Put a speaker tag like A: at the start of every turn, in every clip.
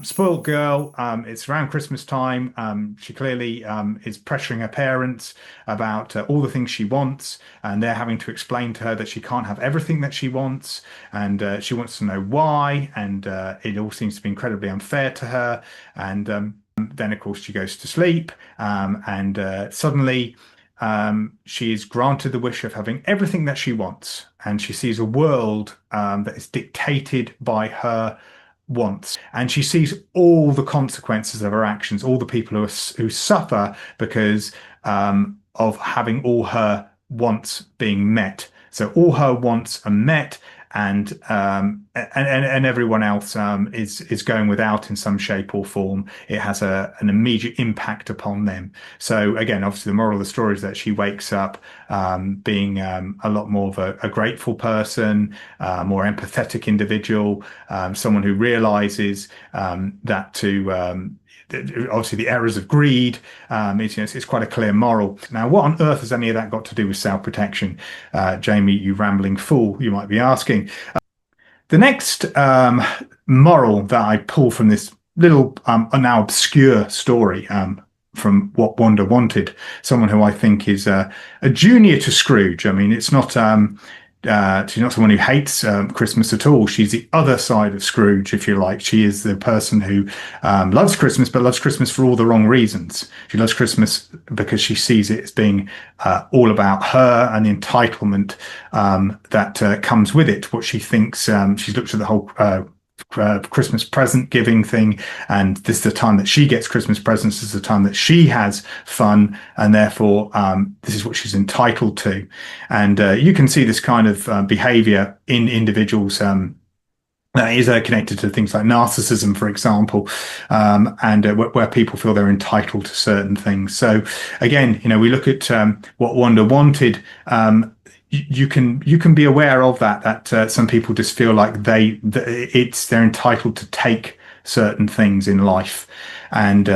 A: Spoiled girl. It's around Christmas time. She clearly is pressuring her parents about all the things she wants, and they're having to explain to her that she can't have everything that she wants, and she wants to know why. And it all seems to be incredibly unfair to her. And then, of course, she goes to sleep, and suddenly. She is granted the wish of having everything that she wants, and she sees a world that is dictated by her wants, and she sees all the consequences of her actions, all the people who suffer because of having all her wants being met. So all her wants are met, and everyone else is going without in some shape or form. It has an immediate impact upon them. So again, obviously, the moral of the story is that she wakes up being a lot more of a grateful person, more empathetic individual, someone who realizes that to obviously the errors of greed. It's quite a clear moral. Now, what on earth has any of that got to do with self-protection? Jamie, you rambling fool, you might be asking. The next moral that I pull from this little now obscure story from What Wanda Wanted, someone who I think is a junior to Scrooge. I mean, it's not she's not someone who hates Christmas at all. She's the other side of Scrooge, if you like. She is the person who loves Christmas, but loves Christmas for all the wrong reasons. She loves Christmas because she sees it as being all about her and the entitlement that comes with it. What she thinks, she's looked at the whole Christmas present giving thing, and this is the time that she gets Christmas presents. This is the time that she has fun, and therefore this is what she's entitled to. And you can see this kind of behavior in individuals that is connected to things like narcissism, for example, and where people feel they're entitled to certain things. So again, we look at What Wanda Wanted. You can be aware of that some people just feel like they're entitled to take certain things in life, and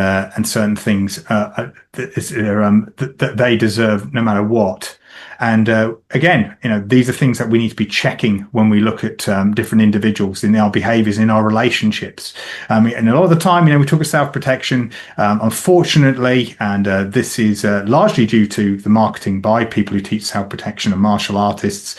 A: certain things that they deserve no matter what. And again, these are things that we need to be checking when we look at different individuals in our behaviors, in our relationships. And a lot of the time, we talk of self-protection, unfortunately, and this is largely due to the marketing by people who teach self-protection and martial artists.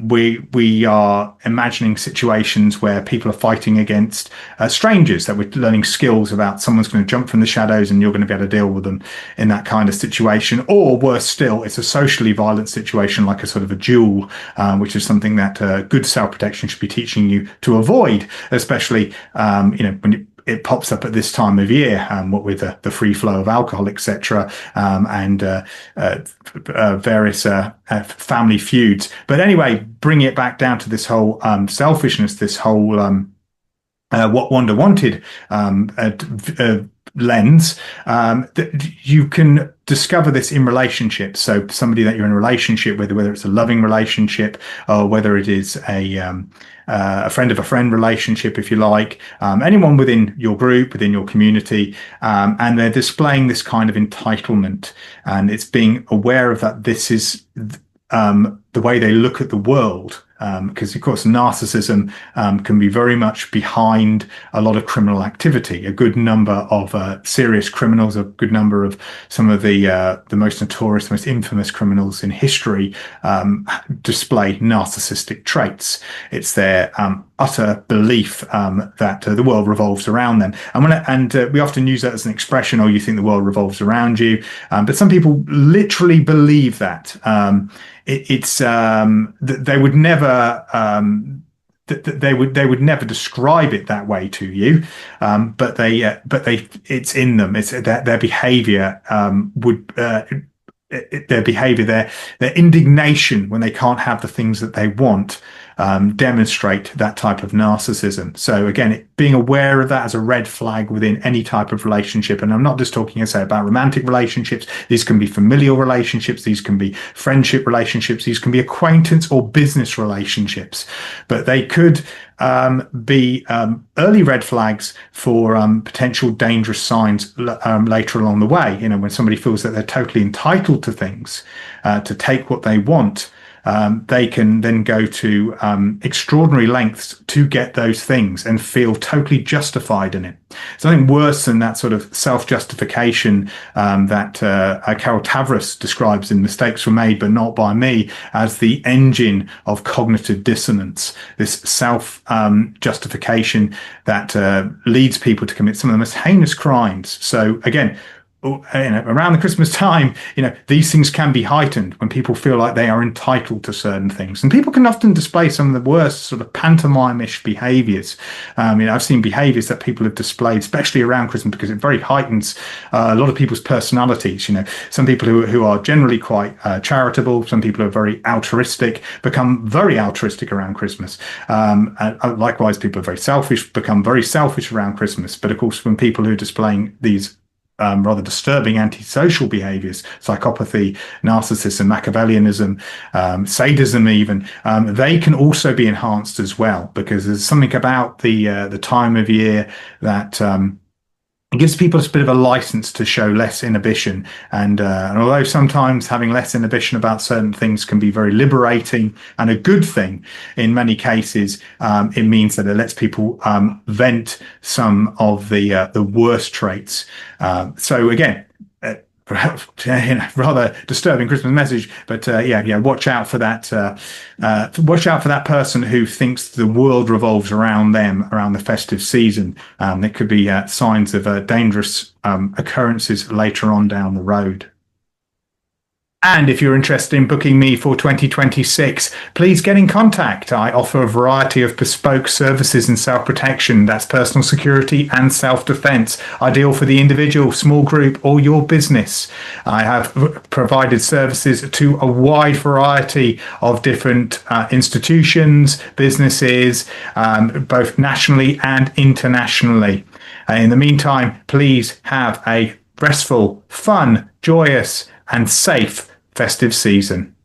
A: We are imagining situations where people are fighting against strangers, that we're learning skills about someone's going to jump from the shadows and you're going to be able to deal with them in that kind of situation. Or worse still, it's a socially violent situation, like a sort of a duel, which is something that good self-protection should be teaching you to avoid, especially when it pops up at this time of year, what with the free flow of alcohol, etc., and various family feuds. But anyway, bring it back down to this whole selfishness, this whole What Wanda Wanted lens, that you can discover this in relationships. So somebody that you're in a relationship with, whether it's a loving relationship or whether it is a friend of a friend relationship, if you like, anyone within your group, within your community, and they're displaying this kind of entitlement, and it's being aware of that. This is the way they look at the world. Because of course narcissism can be very much behind a lot of criminal activity. A good number of serious criminals, a good number of some of the most notorious, most infamous criminals in history display narcissistic traits. It's their utter belief that the world revolves around them. And we often use that as an expression, "Oh, you think the world revolves around you," but some people literally believe that. They would never they would never describe it that way to you, but it's in them. It's their behavior their behavior, their indignation when they can't have the things that they want, demonstrate that type of narcissism. So again, being aware of that as a red flag within any type of relationship. And I'm not just talking, I say, about romantic relationships. These can be familial relationships. These can be friendship relationships. These can be acquaintance or business relationships. But they could be early red flags for potential dangerous signs later along the way. When somebody feels that they're totally entitled to things, to take what they want, they can then go to extraordinary lengths to get those things and feel totally justified in it. Something worse than that sort of self-justification that Carol Tavris describes in Mistakes Were Made But Not By Me as the engine of cognitive dissonance. This self-justification that leads people to commit some of the most heinous crimes. So again, around the Christmas time, these things can be heightened when people feel like they are entitled to certain things. And people can often display some of the worst sort of pantomime-ish behaviors. I've seen behaviors that people have displayed, especially around Christmas, because it very heightens a lot of people's personalities. Some people who are generally quite charitable, some people who are very altruistic, become very altruistic around Christmas. Likewise, people are very selfish, become very selfish around Christmas. But of course, when people who are displaying these rather disturbing antisocial behaviors, psychopathy, narcissism, Machiavellianism, sadism even, they can also be enhanced as well, because there's something about the time of year that it gives people a bit of a license to show less inhibition. And although sometimes having less inhibition about certain things can be very liberating and a good thing, in many cases, it means that it lets people vent some of the worst traits. So again, perhaps rather disturbing Christmas message, but watch out for that. Watch out for that person who thinks the world revolves around them around the festive season. It could be signs of dangerous occurrences later on down the road. And if you're interested in booking me for 2026, please get in contact. I offer a variety of bespoke services in self-protection. That's personal security and self-defense, ideal for the individual, small group, or your business. I have provided services to a wide variety of different institutions, businesses, both nationally and internationally. In the meantime, please have a restful, fun, joyous, and safe festive season.